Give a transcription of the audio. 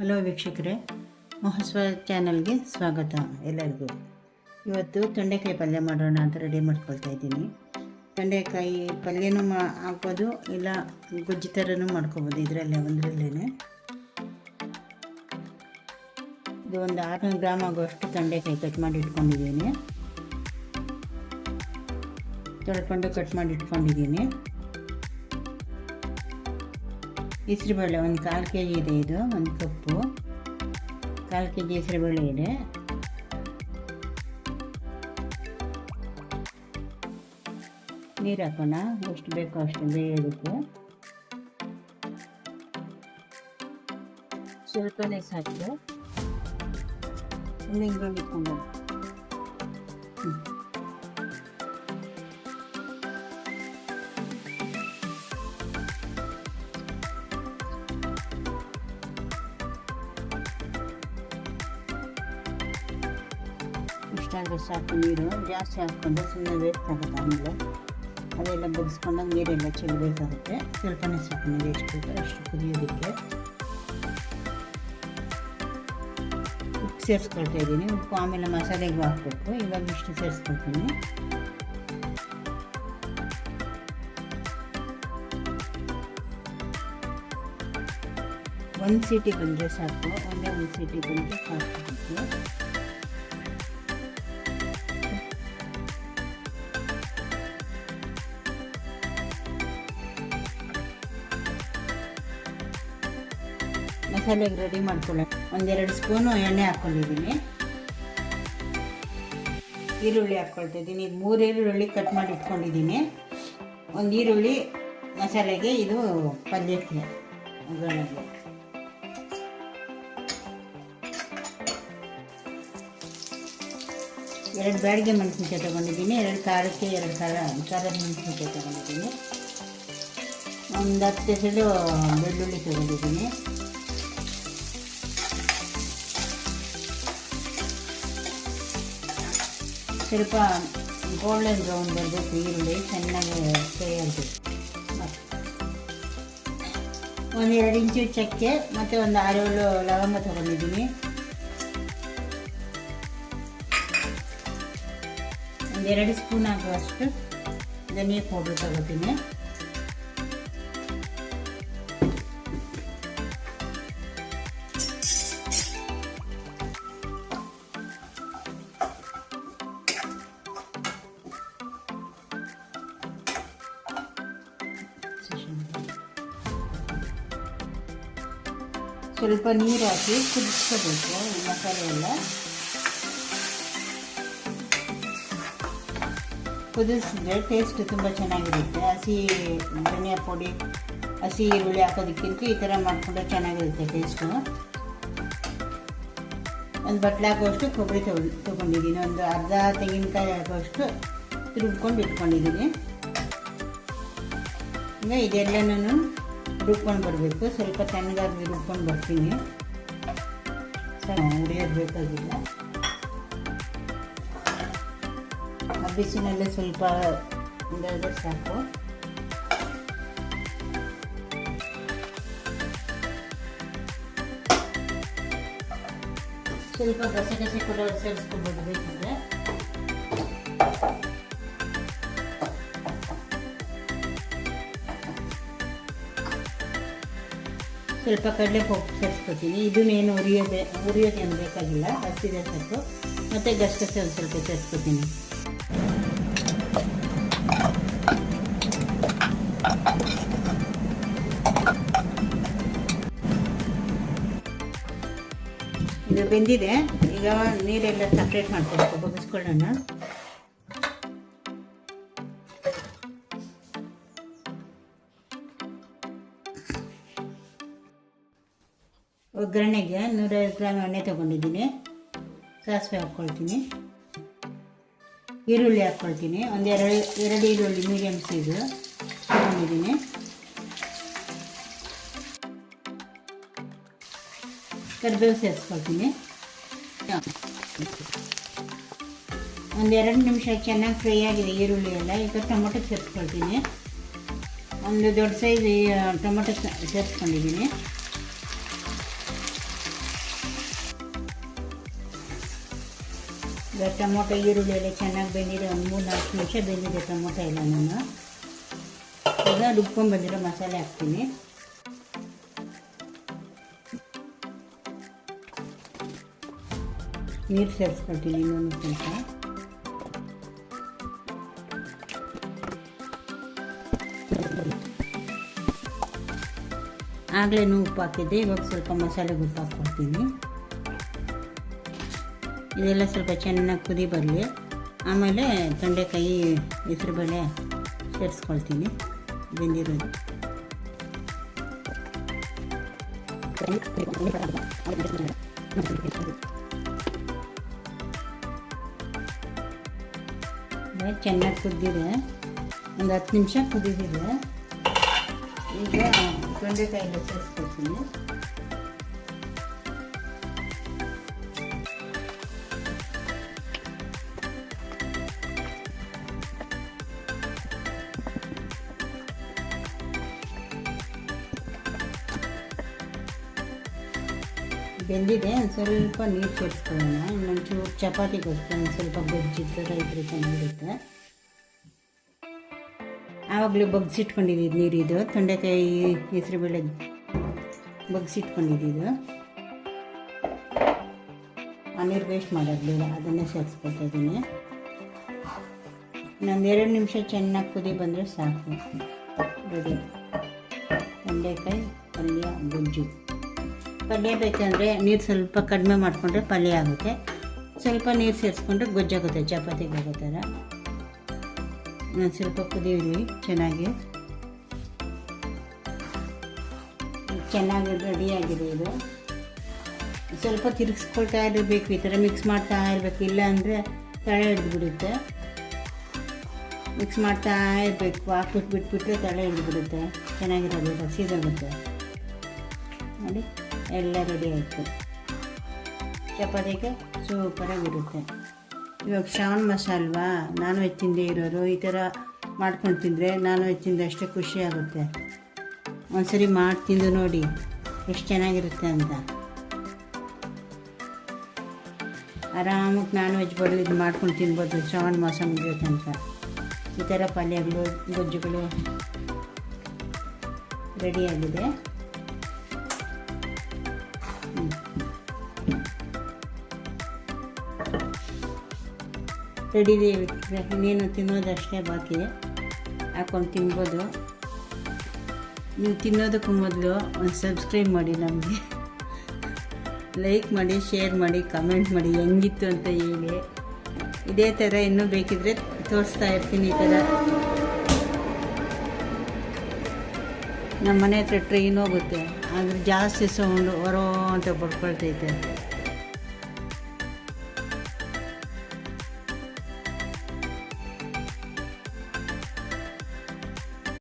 Hello ವೀಕ್ಷಕರೇ, ಮಹೋತ್ಸವ ಚಾನಲ್ಗೆ ಸ್ವಾಗತ ಎಲ್ಲರಿಗೂ. ಇವತ್ತು ತೊಂಡೆಕಾಯಿ ಪಲ್ಯ ಮಾಡೋಣ ಅಂತ ರೆಡಿ ಮಾಡ್ಕೊಳ್ತಾ ಇದ್ದೀನಿ. ತೊಂಡೆಕಾಯಿ ಪಲ್ಯನೂ ಹಾಕ್ಬೋದು, ಇಲ್ಲ ಗೊಜ್ಜು ಥರನೂ ಮಾಡ್ಕೊಬೋದು. ಒಂದರಲ್ಲೇ ಇದು ಒಂದು 600 ಗ್ರಾಮ್ ಆಗುವಷ್ಟು ತೊಂಡೆಕಾಯಿ ಕಟ್ ಮಾಡಿ ಇಟ್ಕೊಂಡಿದ್ದೀನಿ. ತೊಳ್ಕೊಂಡು ಕಟ್ ಮಾಡಿ ಇಟ್ಕೊಂಡಿದ್ದೀನಿ. ಹೆಸರುಬೇಳೆ ಒಂದು 1/4 kg ಇದೆ. ಇದು 1 ಕಪ್ಪು 1/4 kg ಹೆಸರುಬೇಳೆ ಇದೆ. ನೀರು ಹಾಕೋಣ, ಎಷ್ಟು ಬೇಕೋ ಅಷ್ಟು ಬೇಯೋದಕ್ಕೆ. ಸ್ವಲ್ಪನೇ ಸಾಕು. ಒಂದು ಇಂಗ್ರೀಡಿಯಂಟ್ ಇಟ್ಕೊಂಡು ಇಷ್ಟಾದರೆ ಸಾಕು. ನೀರು ಜಾಸ್ತಿ ಹಾಕ್ಕೊಂಡ್ರೆ ಸುಮ್ಮನೆ ವೇಸ್ಟ್ ಆಗುತ್ತೆ. ಆಮೇಲೆ ಅದೆಲ್ಲ ಬಗ್ಸ್ಕೊಂಡಾಗ ನೀರೆಲ್ಲ ಚೆಲ್ಲಬೇಕಾಗುತ್ತೆ. ಸ್ವಲ್ಪನೇ ಸಾಕು, ನೀರು ಎಷ್ಟು ಬೇಕೋ ಅಷ್ಟು ಕುದಿಯೋದಕ್ಕೆ. ಉಪ್ಪು ಸೇರಿಸ್ಕೊಳ್ತಾ ಇದ್ದೀನಿ. ಉಪ್ಪು ಆಮೇಲೆ ಮಸಾಲೆಗೂ ಹಾಕಬೇಕು. ಇವಾಗ ಇಷ್ಟು ಸೇರಿಸ್ಕೊಳ್ತೀನಿ. ಒಂದು ಸೀಟಿ ಬಂದರೆ ಸಾಕು. ಒಂದು ಸೀಟಿ ಬಂದರೆ ಸಾಕು. ಮಸಾಲೆಗೆ ರೆಡಿ ಮಾಡ್ಕೊಳ್ಳೋಣ. 1-2 ಸ್ಪೂನು ಎಣ್ಣೆ ಹಾಕ್ಕೊಂಡಿದ್ದೀನಿ. ಈರುಳ್ಳಿ ಹಾಕ್ಕೊಳ್ತಾ ಇದ್ದೀನಿ. ಈಗ 3 ಈರುಳ್ಳಿ ಕಟ್ ಮಾಡಿ ಇಟ್ಕೊಂಡಿದ್ದೀನಿ. ಒಂದು ಈರುಳ್ಳಿ ಮಸಾಲೆಗೆ, ಇದು ಪಲ್ಯಕ್ಕೆ ಒಗ್ಗರಣೆಗೆ. ಎರಡು ಬ್ಯಾಡಿಗೆ ಮೆಣಸಿನ್ಕಾಯಿ ತೊಗೊಂಡಿದ್ದೀನಿ. 2 ಖಾರಕ್ಕೆ 2 ಖಾರದ ಮೆಣಸಿನ್ಕಾಯಿ ತೊಗೊಂಡಿದ್ದೀನಿ. ಒಂದು 10 ಎಸಳು ಬೆಳ್ಳುಳ್ಳಿ ತೊಗೊಂಡಿದ್ದೀನಿ. ಸ್ವಲ್ಪ ಗೋಲ್ಡನ್ ಬ್ರೌನ್ ಬರಬೇಕು. ಈರುಳ್ಳಿ ಚೆನ್ನಾಗಿ ಫ್ರೈ ಆಗಬೇಕು. 1-2 ಇಂಚು ಚಕ್ಕೆ ಮತ್ತು ಒಂದು 6-7 ಲವಂಗ ತೊಗೊಂಡಿದ್ದೀನಿ. 1-2 ಸ್ಪೂನ್ ಆಗುವಷ್ಟು ಧನಿಯಾ ಪೌಡ್ರ್ ತಗೋತೀನಿ. ಸ್ವಲ್ಪ ನೀರು ಹಾಕಿ ಕುದಿಸ್ಕೋಬೇಕು ಈ ಮಸಾಲೆ ಎಲ್ಲ. ಕುದಿಸಿದ್ರೆ ಟೇಸ್ಟ್ ತುಂಬ ಚೆನ್ನಾಗಿರುತ್ತೆ. ಹಸಿ ಧನಿಯಾ ಪುಡಿ, ಹಸಿ ಈರುಳ್ಳಿ ಹಾಕೋದಕ್ಕಿಂತ ಈ ಥರ ಮಾಡಿಕೊಂಡ್ರೆ ಚೆನ್ನಾಗಿರುತ್ತೆ ಟೇಸ್ಟು. ಒಂದು ಬಟ್ಲು ಹಾಕುವಷ್ಟು ಕೊಬ್ಬರಿ ತೊಗೊಂಡಿದ್ದೀನಿ. ಒಂದು ಅರ್ಧ ತೆಂಗಿನಕಾಯಿ ಹಾಕುವಷ್ಟು ತುರುಬ್ಕೊಂಡು ಇಟ್ಕೊಂಡಿದ್ದೀನಿ. ಈಗ ಇದೆಲ್ಲನೂ ರುಬ್ಕೊಂಡು ಬರಬೇಕು. ಸ್ವಲ್ಪ ತಣ್ಣಗಾಗಿ ರುಬ್ಕೊಂಡು ಬರ್ತೀನಿ. ಉರಿಯೋದು ಬೇಕಾಗಿಲ್ಲ. ಬಿಸಿನಲ್ಲೇ ಸ್ವಲ್ಪ ಇದಾದರೆ ಸಾಕು. ಸ್ವಲ್ಪ ಗಸಗಸೆ ಕೂಡ ಸೇರಿಸ್ಕೊಬೋದು ಬೇಕಂದರೆ. ಸ್ವಲ್ಪ ಕಡಲೆಪಪ್ಪು ಸೇರಿಸ್ಕೊತೀನಿ. ಇದನ್ನೇನು ಉರಿಯೋದೇನು ಬೇಕಾಗಿಲ್ಲ, ಹಸಿದೆ ಸಾಕು. ಮತ್ತು ಗಸಗಸೆ ಒಂದು ಸ್ವಲ್ಪ ಸೇರಿಸ್ಕೊತೀನಿ. ಇದು ಬೆಂದಿದೆ. ಈಗ ನೀರೆಲ್ಲ ಸಪ್ರೇಟ್ ಮಾಡ್ಕೊಬೇಕು, ಬಗ್ಗಿಸ್ಕೊಳ್ಳೋಣ. ಒಗ್ಗರಣೆಗೆ 150 ಗ್ರಾಮ್ ಎಣ್ಣೆ ತೊಗೊಂಡಿದ್ದೀನಿ. ಸಾಸಿವೆ ಹಾಕ್ಕೊಳ್ತೀನಿ. ಈರುಳ್ಳಿ ಹಾಕ್ಕೊಳ್ತೀನಿ. ಎರಡು ಈರುಳ್ಳಿ ಮೀಡಿಯಮ್ ಸೈಜು ತೊಗೊಂಡಿದ್ದೀನಿ. ಕರಿಬೇವು ಸೇರಿಸ್ಕೊಳ್ತೀನಿ. 1-2 ನಿಮಿಷ ಚೆನ್ನಾಗಿ ಫ್ರೈ ಆಗಿದೆ ಈರುಳ್ಳಿ ಎಲ್ಲ. ಈಗ ಟೊಮೊಟೊ ಸೇರಿಸ್ಕೊಳ್ತೀನಿ. ಒಂದು ದೊಡ್ಡ ಸೈಜ್ ಟೊಮೊಟೊ ಸೇರಿಸ್ಕೊಂಡಿದ್ದೀನಿ. ಈಗ ಟೊಮೊಟೊ ಈರುಳ್ಳಿ ಎಲ್ಲ ಚೆನ್ನಾಗಿ ಬೆಂದಿದೆ. ಒಂದು 3-4 ನಿಮಿಷ ಬೆಂದಿದೆ ಟೊಮೊಟೊ ಎಲ್ಲ. ನಾನು ಈಗ ರುಬ್ಕೊಂಡು ಬಂದಿರೋ ಮಸಾಲೆ ಹಾಕ್ತೀನಿ. ನೀರು ಸೇರಿಸ್ಕೊಳ್ತೀನಿ ಇನ್ನೊಂದು ಸ್ವಲ್ಪ. ಆಗಲೇ ಉಪ್ಪು ಹಾಕಿದ್ದೆ, ಇವಾಗ ಸ್ವಲ್ಪ ಮಸಾಲೆಗೆ ಉಪ್ಪು ಹಾಕ್ಕೊಡ್ತೀನಿ. ಇದೆಲ್ಲ ಸ್ವಲ್ಪ ಚೆನ್ನಾಗಿ ಕುದಿ ಬರಲಿ. ಆಮೇಲೆ ತೊಂಡೆಕಾಯಿ ಹೆಸರುಬೇಳೆ ಸೇರಿಸ್ಕೊಳ್ತೀನಿ ಬೆಂದಿರೋದು. ಚೆನ್ನಾಗಿ ಕುದ್ದಿದೆ, ಒಂದು 10 ನಿಮಿಷ ಕುದಿದಿದೆ. ಈಗ ತೊಂಡೆಕಾಯಿ ಎಲ್ಲ ಸೇರಿಸ್ಕೊಳ್ತೀನಿ. ಬೆಂದಿದೆ, ಒಂದು ಸ್ವಲ್ಪ ನೀರು ಸೇರಿಸ್ಕೊಳ್ಳೋಣ. ಇನ್ನೊಂಚೂರು ಚಪಾತಿಗೋಸ್ಕರ ಒಂದು ಸ್ವಲ್ಪ ಗೊಜ್ಜಿತ್ತು, ರೈತರು ಚೆನ್ನಾಗಿರುತ್ತೆ. ಆವಾಗಲೇ ಬಗ್ಸಿಟ್ಕೊಂಡಿದ್ದು ನೀರಿದು, ತೊಂಡೆಕಾಯಿ ಹೆಸರುಬೇಳೆ ಬಗ್ಸಿಟ್ಕೊಂಡಿದ್ದು. ಆ ನೀರು ವೇಸ್ಟ್ ಮಾಡೋದಿಲ್ಲ, ಅದನ್ನೇ ಸೇರಿಸ್ಕೊಳ್ತಾ ಇದ್ದೀನಿ. ಇನ್ನೊಂದು 2 ನಿಮಿಷ ಚೆನ್ನಾಗಿ ಕುದಿ ಬಂದರೆ ಸಾಕು, ರೆಡಿ ತೊಂಡೆಕಾಯಿ ಪಲ್ಯ ಗೊಜ್ಜು. ಪಲ್ಯ ಬೇಕಂದರೆ ನೀರು ಸ್ವಲ್ಪ ಕಡಿಮೆ ಮಾಡಿಕೊಂಡ್ರೆ ಪಲ್ಯ ಆಗುತ್ತೆ, ಸ್ವಲ್ಪ ನೀರು ಸೇರಿಸ್ಕೊಂಡ್ರೆ ಗೊಜ್ಜಾಗುತ್ತೆ, ಚಪಾತಿಗೆ ಆಗೋ ಥರ. ಸ್ವಲ್ಪ ಕುದಿಯಲಿ ಚೆನ್ನಾಗಿ. ಚೆನ್ನಾಗಿ ರೆಡಿಯಾಗಿದೆ ಇದು. ಸ್ವಲ್ಪ ತಿರುಗಿಸ್ಕೊಳ್ತಾ ಇರಬೇಕು, ಈ ಥರ ಮಿಕ್ಸ್ ಮಾಡ್ತಾ ಇರಬೇಕು, ಇಲ್ಲ ಅಂದರೆ ತಳೆ ಹಿಡಿದ್ಬಿಡುತ್ತೆ. ಮಿಕ್ಸ್ ಮಾಡ್ತಾ ಇರಬೇಕು, ಹಾಕ್ಬಿಟ್ಟು ಬಿಟ್ಬಿಟ್ರೆ ತಳೆ ಹಿಡಿದ್ಬಿಡುತ್ತೆ, ಚೆನ್ನಾಗಿರೋದು ಹಸಿದಾಗುತ್ತೆ. ನೋಡಿ ಎಲ್ಲ ರೆಡಿ ಆಯಿತು, ಚಪಾತಿಗೆ ಸೂಪರಾಗಿರುತ್ತೆ. ಇವಾಗ ಶ್ರಾವಣ ಮಾಸ ಅಲ್ವಾ, ನಾನ್ ವೆಜ್ ತಿಂದೇ ಇರೋರು ಈ ಥರ ಮಾಡ್ಕೊಂಡು ತಿಂದರೆ ನಾನ್ ವೆಜ್ ತಿಂದಷ್ಟೇ ಖುಷಿ ಆಗುತ್ತೆ. ಒಂದ್ಸರಿ ಮಾಡಿ ತಿಂದು ನೋಡಿ ಎಷ್ಟು ಚೆನ್ನಾಗಿರುತ್ತೆ ಅಂತ. ಆರಾಮಾಗಿ ನಾನ್ ವೆಜ್ ಬದಲು ಇದು ಮಾಡ್ಕೊಂಡು ತಿನ್ಬೋದು ಶ್ರಾವಣ ಮಾಸ ಮುಗಿಯೋ ತನಕ. ಈ ಥರ ಪಲ್ಯಗಳು ಗೊಜ್ಜುಗಳು ರೆಡಿಯಾಗಿದೆ. ರೆಡಿ ಇದೆ. ಇನ್ನೇನು ತಿನ್ನೋದಷ್ಟೇ ಬಾಕಿ, ಹಾಕ್ಕೊಂಡು ತಿನ್ಬೋದು. ನೀವು ತಿನ್ನೋದಕ್ಕೂ ಮೊದಲು ಒಂದು ಸಬ್ಸ್ಕ್ರೈಬ್ ಮಾಡಿ, ನಮಗೆ ಲೈಕ್ ಮಾಡಿ, ಶೇರ್ ಮಾಡಿ, ಕಮೆಂಟ್ ಮಾಡಿ, ಹೆಂಗಿತ್ತು ಅಂತ ಹೇಳಿ. ಇದೇ ಥರ ಇನ್ನೂ ಬೇಕಿದ್ರೆ ತೋರಿಸ್ತಾ ಇರ್ತೀನಿ. ಈ ಥರ ನಮ್ಮ ಮನೆ ಹತ್ರ ಟ್ರೈನ್ ಹೋಗುತ್ತೆ, ಆದರೆ ಜಾಸ್ತಿ ಸೌಂಡು ಹೊರೋ ಅಂತ ಬಡ್ಕೊಳ್ತೈತೆ.